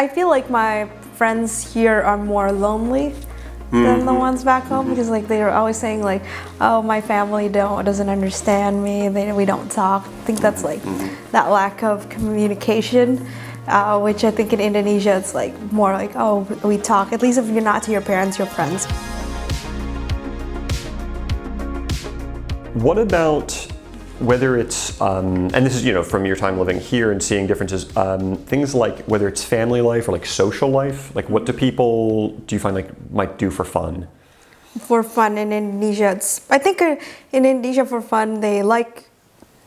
I feel like my friends here are more lonely than the ones back home because like they're always saying like, oh, my family doesn't understand me, we don't talk. I think that's like that lack of communication, which I think in Indonesia it's like more like, oh, we talk, at least if you're not to your parents, you're friends. What about whether it's, and this is, you know, from your time living here and seeing differences, things like whether it's family life or like social life, like what do you find like might do for fun? For fun in Indonesia, I think in Indonesia for fun, they like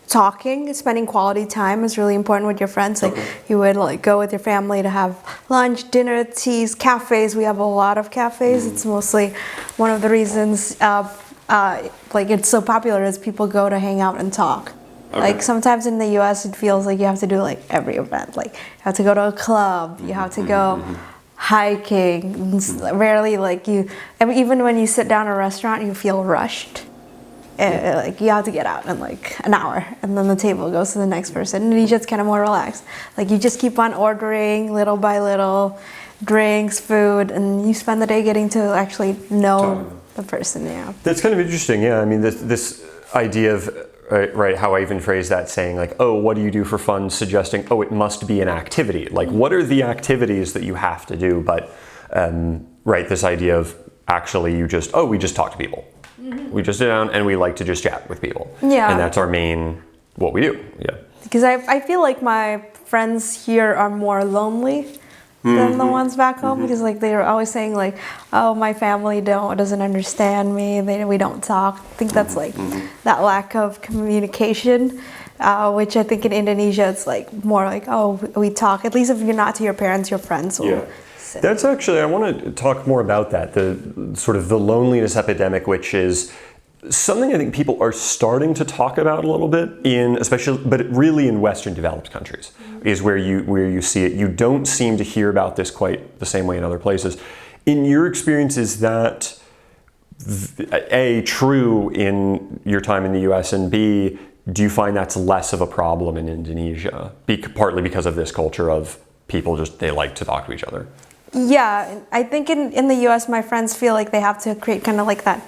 talking, spending quality time is really important with your friends. Like you would like go with your family to have lunch, dinner, teas, cafes. We have a lot of cafes. It's mostly one of the reasons like it's so popular is people go to hang out and talk. Like sometimes in the US it feels like you have to do like every event. Like you have to go to a club, you have to go hiking. Rarely like even when you sit down at a restaurant you feel rushed. Like you have to get out in like an hour and then the table goes to the next person. In Indonesia it's kind of more relaxed. Like you just keep on ordering little by little drinks, food, and you spend the day getting to actually know the person. Yeah, that's kind of interesting. Yeah, I mean this idea of right, how I even phrase that, saying like, oh, what do you do for fun, suggesting, oh, it must be an activity. Like what are the activities that you have to do? But right, this idea of actually we just talk to people. We just sit down and we like to just chat with people. Yeah, and that's our main what we do. Yeah, because I feel like my friends here are more lonely than the ones back home because like they're always saying like, oh, my family doesn't understand me, we don't talk. I think that's like that lack of communication, which I think in Indonesia it's like more like, oh, we talk, at least if you're not to your parents, you're friends. That's actually, I want to talk more about that, the sort of the loneliness epidemic, which is something I think people are starting to talk about a little bit but really in Western developed countries is where you see it. You don't seem to hear about this quite the same way in other places. In your experience, is that A, true in your time in the US, and B, do you find that's less of a problem in Indonesia? Partly because of this culture of people they like to talk to each other. Yeah, I think in the US, my friends feel like they have to create kind of like that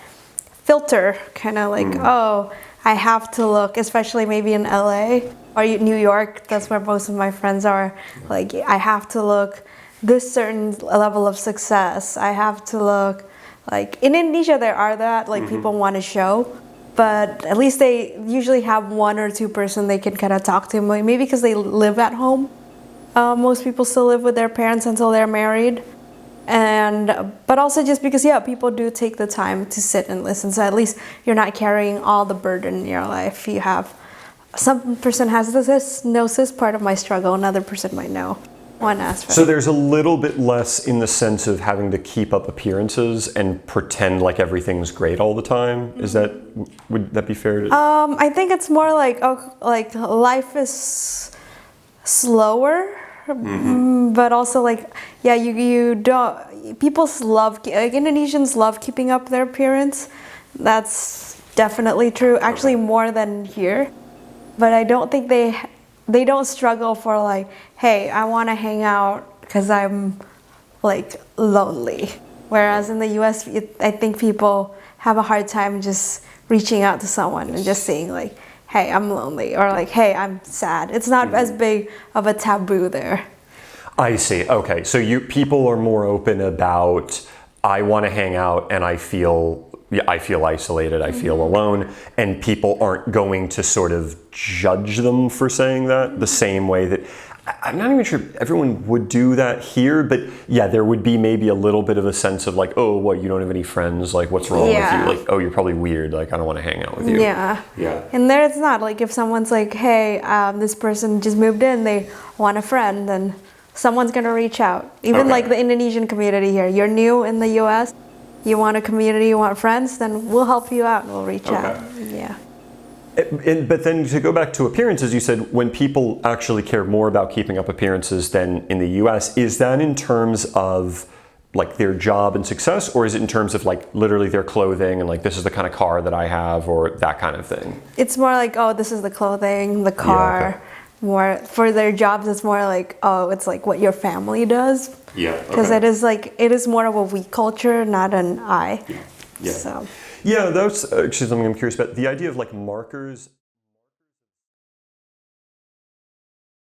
filter, kind of like, oh, I have to look, especially maybe in LA or New York, that's where most of my friends are. Like, I have to look this certain level of success. I have to look, like, in Indonesia there are that, like people want to show, but at least they usually have one or two person they can kind of talk to, maybe because they live at home. Most people still live with their parents until they're married. But also just because, people do take the time to sit and listen. So at least you're not carrying all the burden in your life. You have, some person knows this part of my struggle, another person might know one aspect. So there's a little bit less in the sense of having to keep up appearances and pretend like everything's great all the time. Would that be fair to? I think it's more like, life is slower. But also like, you don't, Indonesians love keeping up their appearance. That's definitely true, actually more than here. But I don't think they don't struggle for like, hey, I want to hang out because I'm like lonely. Whereas in the US, I think people have a hard time just reaching out to someone and just saying like, hey, I'm lonely, or like, hey, I'm sad. It's not as big of a taboo there. I see. Okay, so people are more open about, I want to hang out and I feel isolated, I feel alone, and people aren't going to sort of judge them for saying that the same way that, I'm not even sure everyone would do that here, but there would be maybe a little bit of a sense of like, oh, what, you don't have any friends? Like, what's wrong with you? Like, oh, you're probably weird. Like, I don't want to hang out with you. Yeah. And there it's not. Like, if someone's like, hey, this person just moved in, they want a friend, then someone's going to reach out. Even like the Indonesian community here. You're new in the US, you want a community, you want friends, then we'll help you out and we'll reach out. Yeah. But then to go back to appearances, you said when people actually care more about keeping up appearances than in the US, is that in terms of like their job and success, or is it in terms of like literally their clothing and like, this is the kind of car that I have, or that kind of thing? It's more like, oh, this is the clothing, the car, more for their jobs. It's more like, oh, it's like what your family does. Yeah. Because it is more of a we culture, not an I. Yeah. So. Yeah, that's actually something I'm curious about. The idea of like markers.